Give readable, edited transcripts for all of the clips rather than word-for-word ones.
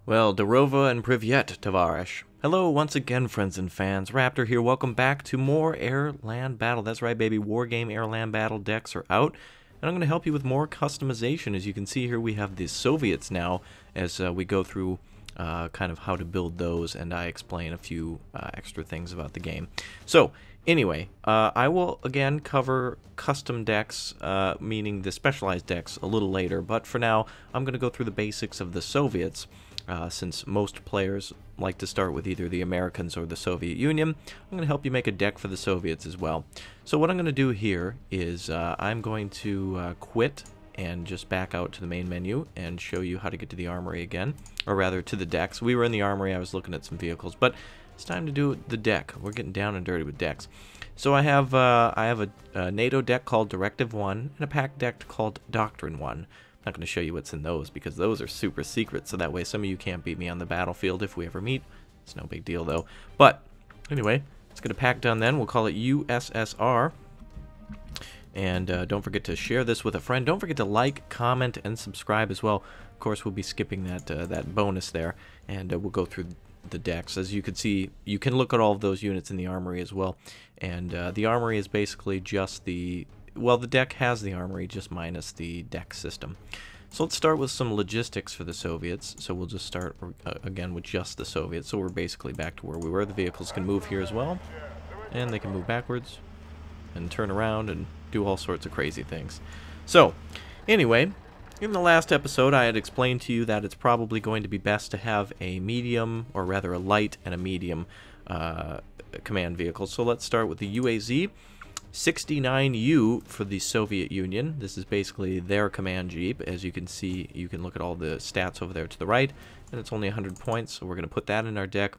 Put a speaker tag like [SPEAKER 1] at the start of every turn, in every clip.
[SPEAKER 1] Well, Darova and Privyet, Tavarish. Hello once again, friends and fans. Raptor here. Welcome back to more AirLand Battle. That's right, baby. Wargame AirLand Battle decks are out. And I'm going to help you with more customization. As you can see here, we have the Soviets now as we go through kind of how to build those, and I explain a few extra things about the game. So, anyway, I will again cover custom decks, meaning the specialized decks, a little later. But for now, I'm going to go through the basics of the Soviets. Since most players like to start with either the Americans or the Soviet Union, I'm going to help you make a deck for the Soviets as well. So what I'm going to do here is I'm going to quit and just back out to the main menu and show you how to get to the armory again, or rather to the decks. We were in the armory, I was looking at some vehicles, but it's time to do the deck. We're getting down and dirty with decks. So I have a NATO deck called Directive 1 and a pack deck called Doctrine 1. I'm not going to show you what's in those because those are super secret, so that way some of you can't beat me on the battlefield if we ever meet. It's no big deal though. But anyway, let's get a pack done then. We'll call it USSR. And don't forget to share this with a friend. Don't forget to like, comment, and subscribe as well. Of course, we'll be skipping that bonus there, and we'll go through the decks. As you can see, you can look at all of those units in the armory as well. And the armory is basically just the... Well, the deck has the armory, just minus the deck system. So let's start with some logistics for the Soviets. So we'll just start again with just the Soviets. So we're basically back to where we were. The vehicles can move here as well. And they can move backwards and turn around and do all sorts of crazy things. So, anyway, in the last episode I had explained to you that it's probably going to be best to have a medium, or rather a light and a medium command vehicle. So let's start with the UAZ. 69U for the Soviet Union. This is basically their command jeep. As you can see, you can look at all the stats over there to the right, and it's only 100 points, so we're going to put that in our deck.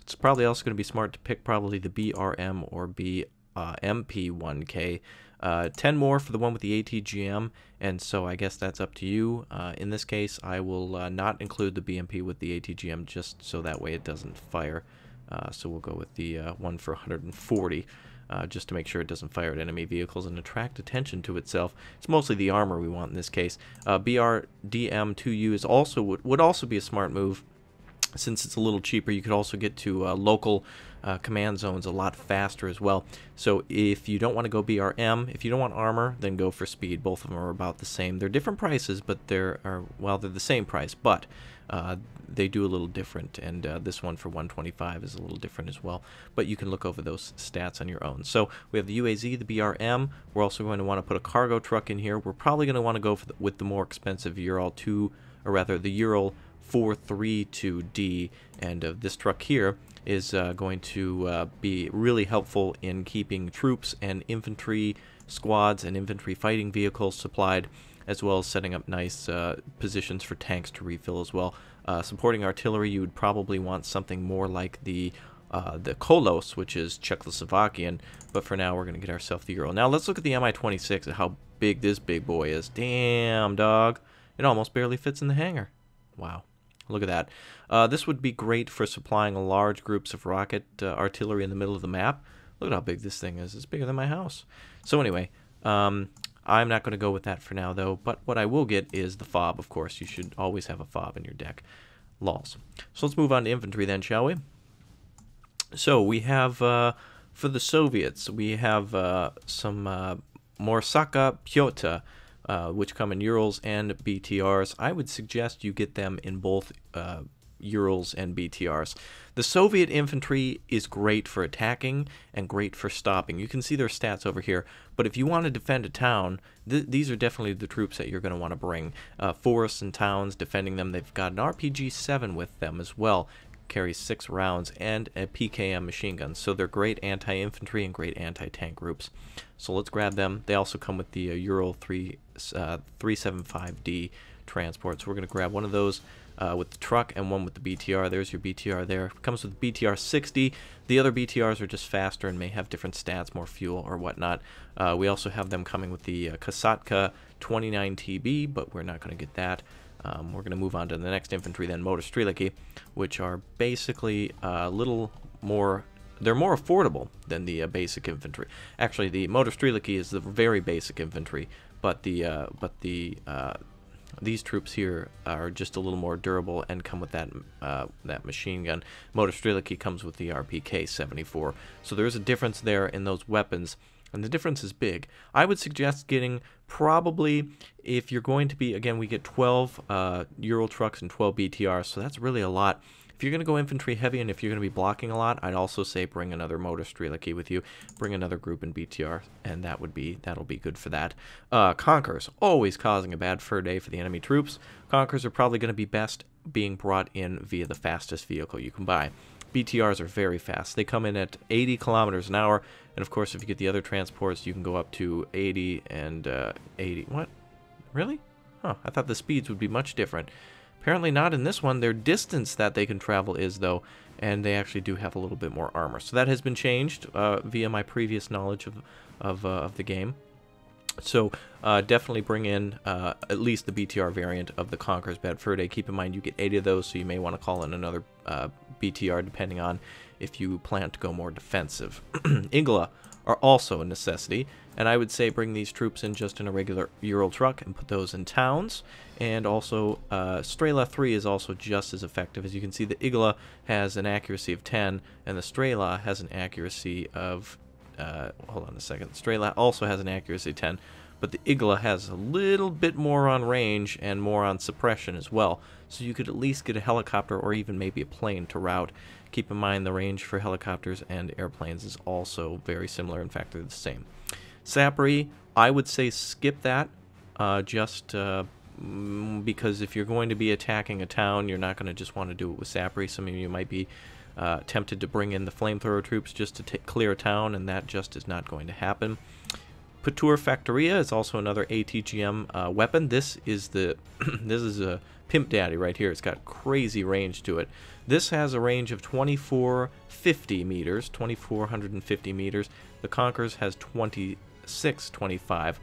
[SPEAKER 1] It's probably also going to be smart to pick probably the BRM or MP1K. 10 more for the one with the ATGM, and so I guess that's up to you. In this case, I will not include the BMP with the ATGM just so that way it doesn't fire. So we'll go with the one for 140. Just to make sure it doesn't fire at enemy vehicles and attract attention to itself. It's mostly the armor we want in this case. BRDM2U is would also be a smart move. Since it's a little cheaper, you could also get to local command zones a lot faster as well. So if you don't want to go BRM, if you don't want armor, then go for speed. Both of them are about the same. They're different prices, but they're the same price, but they do a little different, and this one for 125 is a little different as well. But you can look over those stats on your own. So we have the UAZ, the BRM. We're also going to want to put a cargo truck in here. We're probably going to want to go with the more expensive Ural 2, or rather the Ural 432D, and this truck here is going to be really helpful in keeping troops and infantry squads and infantry fighting vehicles supplied, as well as setting up nice positions for tanks to refill as well. Supporting artillery, you would probably want something more like the Kolos, which is Czechoslovakian, but for now we're going to get ourselves the Ural. Now let's look at the Mi-26 and how big this big boy is. Damn, dog. It almost barely fits in the hangar. Wow. Look at that. This would be great for supplying large groups of rocket artillery in the middle of the map. Look at how big this thing is. It's bigger than my house. So anyway, I'm not going to go with that for now, though. But what I will get is the FOB, of course. You should always have a FOB in your deck. Lols. So let's move on to infantry then, shall we? So we have, for the Soviets, we have some Morsaka Pyota, which come in Urals and BTRs. I would suggest you get them in both Urals and BTRs. The Soviet infantry is great for attacking and great for stopping. You can see their stats over here, but if you want to defend a town, these are definitely the troops that you're going to want to bring. Forests and towns, defending them. They've got an RPG-7 with them as well. Carries 6 rounds and a PKM machine gun, so they're great anti-infantry and great anti-tank groups. So let's grab them. They also come with the Ural 375D transport, so we're going to grab one of those with the truck and one with the BTR. There's your BTR there. It comes with BTR 60. The other BTRs are just faster and may have different stats, more fuel or whatnot. We also have them coming with the Kasatka 29TB, but we're not going to get that. We're going to move on to the next infantry then, Mortars, which are basically a little more, they're more affordable than the basic infantry. Actually, the Mortars is the very basic infantry, but the these troops here are just a little more durable and come with that that machine gun. Motor Strelicky comes with the RPK 74. So there is a difference there in those weapons, and the difference is big. I would suggest getting probably, if you're going to be, again, we get 12 Ural trucks and 12 BTRs, so that's really a lot. If you're going to go infantry heavy and if you're going to be blocking a lot, I'd also say bring another Motor Strelicky with you. Bring another group in BTR, and that'll be good for that. Conkers, always causing a bad fur day for the enemy troops. Conkers are probably going to be best being brought in via the fastest vehicle you can buy. BTRs are very fast. They come in at 80 kilometers an hour, and of course if you get the other transports, you can go up to 80 and 80. What? Really? Huh, I thought the speeds would be much different. Apparently not in this one. Their distance that they can travel is, though, and they actually do have a little bit more armor. So that has been changed via my previous knowledge of the game. So definitely bring in at least the BTR variant of the Conqueror's Bad Fur Day. Keep in mind you get 80 of those, so you may want to call in another BTR depending on if you plan to go more defensive. Igla are also a necessity, and I would say bring these troops in just in a regular Ural truck and put those in towns. And also Strela 3 is also just as effective. As you can see, the Igla has an accuracy of 10, and the Strela has an accuracy of hold on a second. Strela also has an accuracy of 10, but the Igla has a little bit more on range and more on suppression as well. So you could at least get a helicopter or even maybe a plane to route. Keep in mind the range for helicopters and airplanes is also very similar. In fact, they're the same. Sappery, I would say skip that because if you're going to be attacking a town, you're not going to just want to do it with Sappery. Some of you might be tempted to bring in the flamethrower troops just to clear a town, and that just is not going to happen. Patur Factoria is also another ATGM weapon. This is the this is a Pimp Daddy right here. It's got crazy range to it. This has a range of 2450 meters, 2450 meters. The Conqueror's has 2625.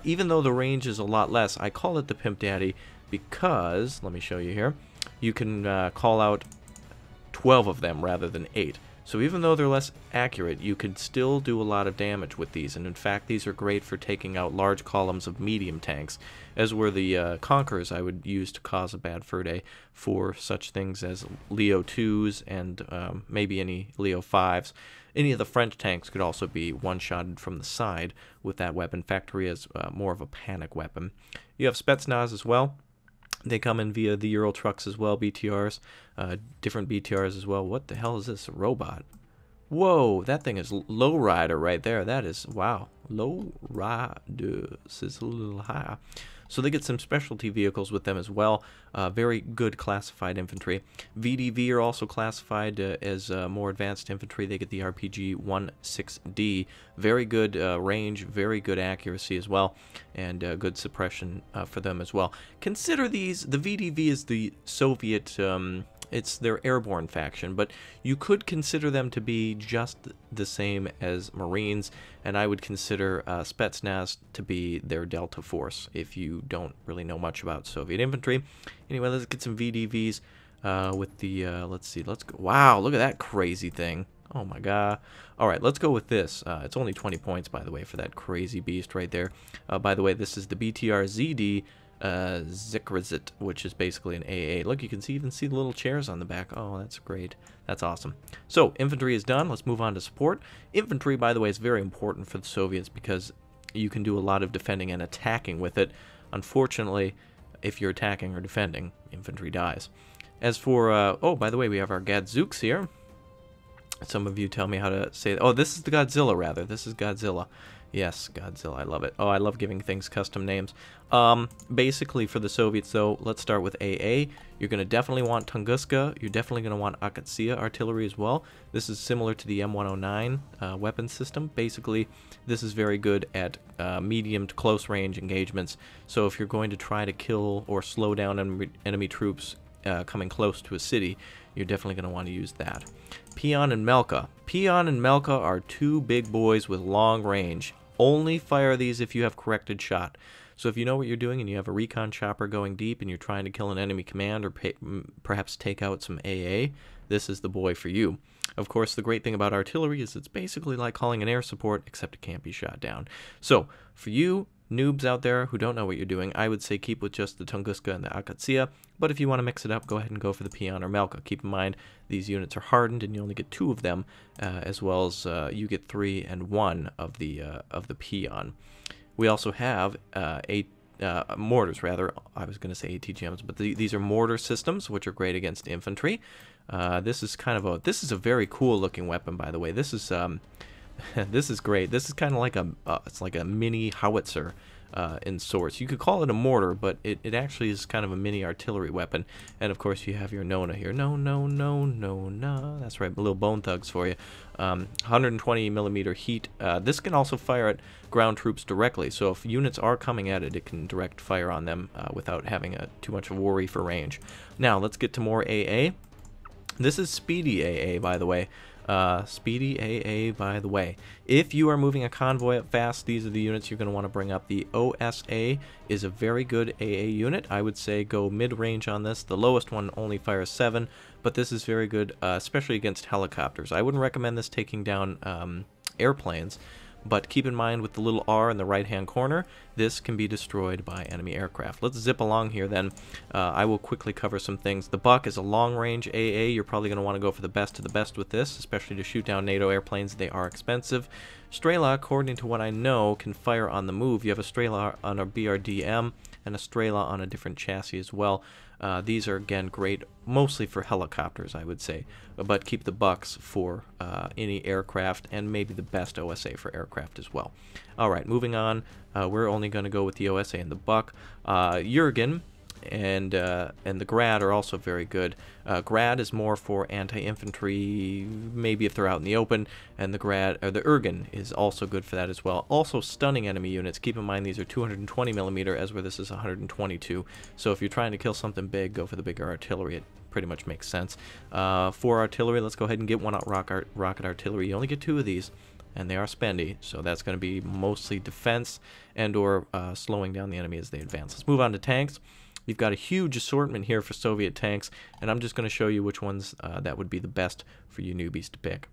[SPEAKER 1] Even though the range is a lot less, I call it the Pimp Daddy because, let me show you here, you can call out 12 of them rather than 8. So even though they're less accurate, you could still do a lot of damage with these, and in fact these are great for taking out large columns of medium tanks, as were the Conquerors I would use to cause a bad fur day for such things as Leo 2s and maybe any Leo 5s. Any of the French tanks could also be one-shotted from the side with that weapon. Factory is more of a panic weapon. You have Spetsnaz as well. They come in via the Ural trucks as well, BTRs, different BTRs as well. What the hell is this? A robot? Whoa, that thing is Lowrider right there. That is, wow, Lowrider. This is a little higher. So they get some specialty vehicles with them as well. Very good classified infantry. VDV are also classified as more advanced infantry. They get the RPG-16D. Very good range, very good accuracy as well, and good suppression for them as well. Consider these, the VDV is the Soviet, it's their airborne faction, but you could consider them to be just the same as Marines, and I would consider Spetsnaz to be their Delta Force if you don't really know much about Soviet infantry. Anyway, let's get some VDVs with the, let's see, let's go. Wow, look at that crazy thing. Oh my god. Alright, let's go with this. It's only 20 points, by the way, for that crazy beast right there. By the way, this is the BTR ZD Zikrazit, which is basically an AA. Look, you can even see the little chairs on the back. Oh, that's great. That's awesome. So, infantry is done. Let's move on to support. Infantry, by the way, is very important for the Soviets because you can do a lot of defending and attacking with it. Unfortunately, if you're attacking or defending, infantry dies. As for, oh, by the way, we have our Gadzooks here. Some of you tell me how to say, oh, this is the Godzilla, rather. This is Godzilla. Yes, Godzilla, I love it. Oh, I love giving things custom names. Basically, for the Soviets, though, let's start with AA. You're going to definitely want Tunguska. You're definitely going to want Akatsia artillery as well. This is similar to the M109 weapon system. Basically, this is very good at medium to close range engagements. So if you're going to try to kill or slow down enemy troops coming close to a city, you're definitely going to want to use that. Pion and Melka. Pion and Melka are two big boys with long range. Only fire these if you have corrected shot. So if you know what you're doing and you have a recon chopper going deep and you're trying to kill an enemy command or perhaps take out some AA, this is the boy for you. Of course, the great thing about artillery is it's basically like calling an air support, except it can't be shot down. So for you, Noobs out there who don't know what you're doing, I would say keep with just the Tunguska and the Akatsia, but if you want to mix it up, go ahead and go for the Peon or Melka. Keep in mind, these units are hardened, and you only get 2 of them, as well as you get 3 and 1 of the Peon. We also have mortars, rather. I was going to say ATGMs, but these are mortar systems, which are great against infantry. This is a very cool looking weapon, by the way. This is this is great. This is kind of like it's like a mini howitzer in sorts. You could call it a mortar, but it actually is kind of a mini artillery weapon. And of course, you have your Nona here. No. That's right, little bone thugs for you. 120 millimeter heat. This can also fire at ground troops directly. So if units are coming at it, it can direct fire on them without having too much of a worry for range. Now let's get to more AA. This is Speedy AA, by the way. Speedy AA, by the way. If you are moving a convoy up fast, these are the units you're going to want to bring up. The OSA is a very good AA unit. I would say go mid-range on this. The lowest one only fires 7, but this is very good, especially against helicopters. I wouldn't recommend this taking down airplanes, but keep in mind with the little R in the right-hand corner, this can be destroyed by enemy aircraft. Let's zip along here then. I will quickly cover some things. The Buck is a long-range AA. You're probably going to want to go for the best of the best with this, especially to shoot down NATO airplanes. They are expensive. Strela, according to what I know, can fire on the move. You have a Strela on a BRDM and a Strela on a different chassis as well. These are, again, great mostly for helicopters, I would say, but keep the Bucks for any aircraft, and maybe the best OSA for aircraft as well. Alright, moving on. We're only going to go with the OSA and the Buck. Jurgen and the Grad are also very good. Grad is more for anti-infantry, maybe if they're out in the open, and the Urgen is also good for that as well. Also stunning enemy units. Keep in mind these are 220 millimeter, as where this is 122. So if you're trying to kill something big, go for the bigger artillery. It pretty much makes sense. For artillery, let's go ahead and get one out rocket artillery. You only get 2 of these, and they are spendy, so that's going to be mostly defense and or slowing down the enemy as they advance. Let's move on to tanks. You've got a huge assortment here for Soviet tanks, and I'm just going to show you which ones that would be the best for you newbies to pick.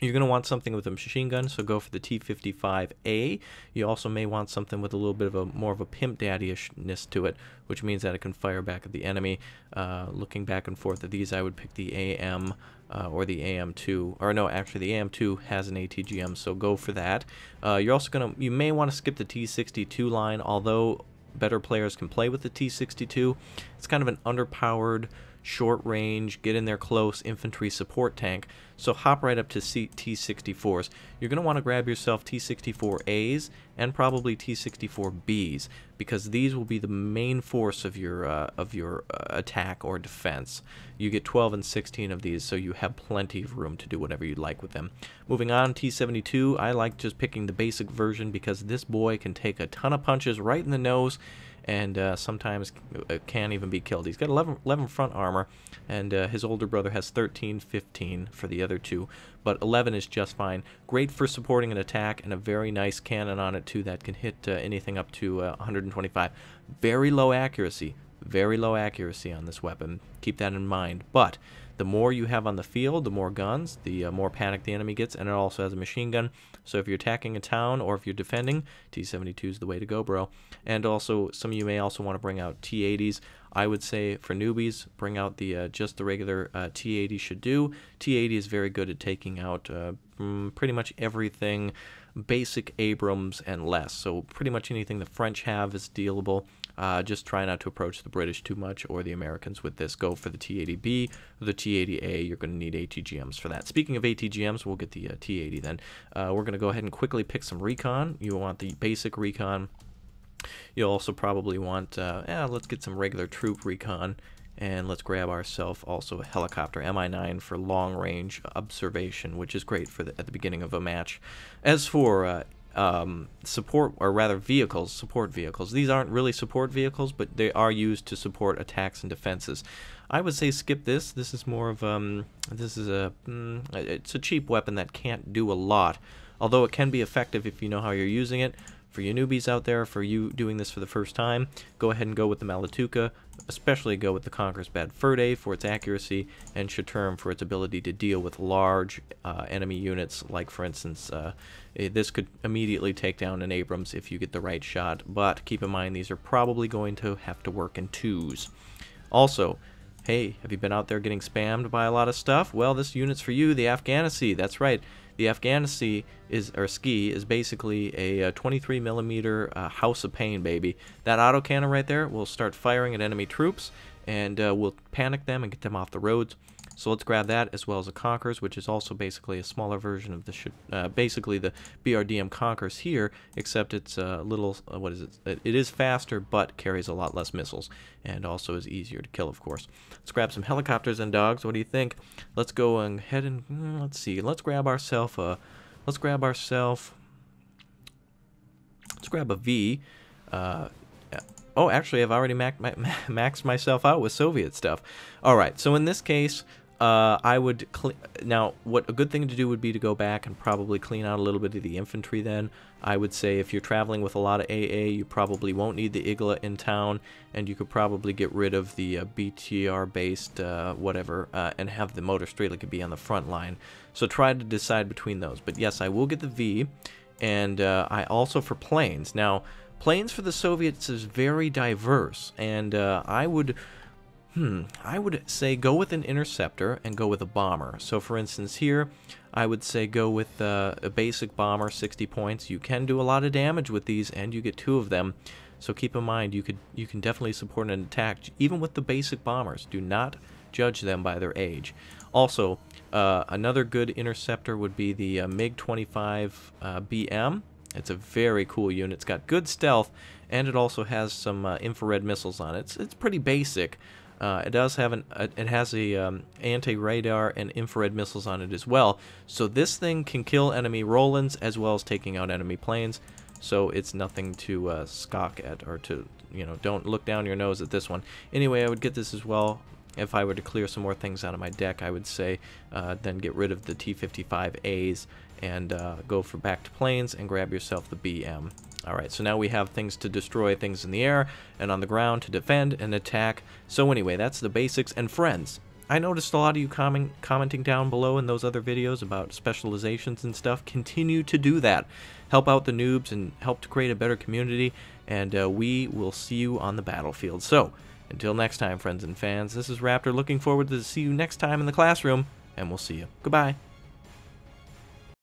[SPEAKER 1] You're going to want something with a machine gun, so go for the T-55A. You also may want something with a little bit of more of a pimp daddy-ishness to it, which means that it can fire back at the enemy. Looking back and forth at these, I would pick the AM or the AM2. Or no, actually the AM2 has an ATGM, so go for that. You may want to skip the T-62 line, although better players can play with the T-62. It's kind of an underpowered, short range, get in there close infantry support tank, so hop right up to T-64s. You're going to want to grab yourself T-64As and probably T-64Bs, because these will be the main force of your attack or defense. You get 12 and 16 of these, so you have plenty of room to do whatever you'd like with them. Moving on, T-72, I like just picking the basic version because this boy can take a ton of punches right in the nose, and sometimes can't even be killed. He's got 11 front armor, and his older brother has 13, 15 for the other 2, but 11 is just fine. Great for supporting an attack, and a very nice cannon on it too that can hit anything up to 125. Very low accuracy on this weapon. Keep that in mind. But the more you have on the field, the more guns, the more panic the enemy gets, and it also has a machine gun. So if you're attacking a town or if you're defending, T-72 is the way to go, bro. And also, some of you may also want to bring out T-80s. I would say for newbies, bring out the just the regular T-80 should do. T-80 is very good at taking out pretty much everything, basic Abrams and less. So pretty much anything the French have is dealable. Just try not to approach the British too much or the Americans with this. Go for the T-80B or the T-80A. You're going to need ATGMs for that. Speaking of ATGMs, we'll get the T-80 then. We're going to go ahead and quickly pick some recon. You want the basic recon. You'll also probably want, let's get some regular troop recon. And let's grab ourselves also a helicopter, Mi-9, for long-range observation, which is great for at the beginning of a match. As for support, or rather support vehicles. These aren't really support vehicles, but they are used to support attacks and defenses. I would say skip this. This is more of it's a cheap weapon that can't do a lot, although it can be effective if you know how you're using it. for you newbies out there, for you doing this for the first time, go ahead and go with the Malatuka, especially go with the Conqueror's Bad Fur Day for its accuracy, and Shaturm for its ability to deal with large enemy units, like for instance, this could immediately take down an Abrams if you get the right shot, but keep in mind these are probably going to have to work in twos. Also, hey, have you been out there getting spammed by a lot of stuff? Well, this unit's for you, the Afghanistan. That's right. The Afghanistan ski is basically a 23mm House of Pain, baby. That autocannon right there will start firing at enemy troops, and will panic them and get them off the roads. So let's grab that, as well as a Conquerors, which is also basically a smaller version of the basically the BRDM Conquerors here, except it's a little, what is it? It is faster, but carries a lot less missiles, and also is easier to kill, of course. Let's grab some helicopters and dogs. What do you think? Let's go ahead and let's see. Let's grab ourselves a. Let's grab a V. Oh, actually, I've already maxed myself out with Soviet stuff. All right, so in this case, I would now, what a good thing to do would be to go back and probably clean out a little bit of the infantry then. I would say if you're traveling with a lot of AA, you probably won't need the Igla in town, and you could probably get rid of the BTR-based whatever, and have the motor Strela be on the front line. So try to decide between those. But yes, I will get the V, and I also for planes. Now, planes for the Soviets is very diverse, and I would say go with an interceptor and go with a bomber. So for instance here, I would say go with a basic bomber, 60 points. You can do a lot of damage with these, and you get 2 of them. So keep in mind, you can definitely support an attack, even with the basic bombers. Do not judge them by their age. Also, another good interceptor would be the MiG-25 BM. It's a very cool unit. It's got good stealth, and it also has some infrared missiles on it. It's pretty basic. It does have anti-radar and infrared missiles on it as well. So this thing can kill enemy Rolands as well as taking out enemy planes. So it's nothing to scoff at, or to, don't look down your nose at this one. Anyway, I would get this as well. If I were to clear some more things out of my deck, I would say then get rid of the T-55As and go for back to planes and grab yourself the BM. Alright, so now we have things to destroy things in the air and on the ground, to defend and attack. So anyway, that's the basics. And friends, I noticed a lot of you commenting down below in those other videos about specializations and stuff. Continue to do that. Help out the noobs and help to create a better community, and we will see you on the battlefield. So, until next time, friends and fans, this is Raptor, looking forward to see you next time in the classroom, and we'll see you. Goodbye.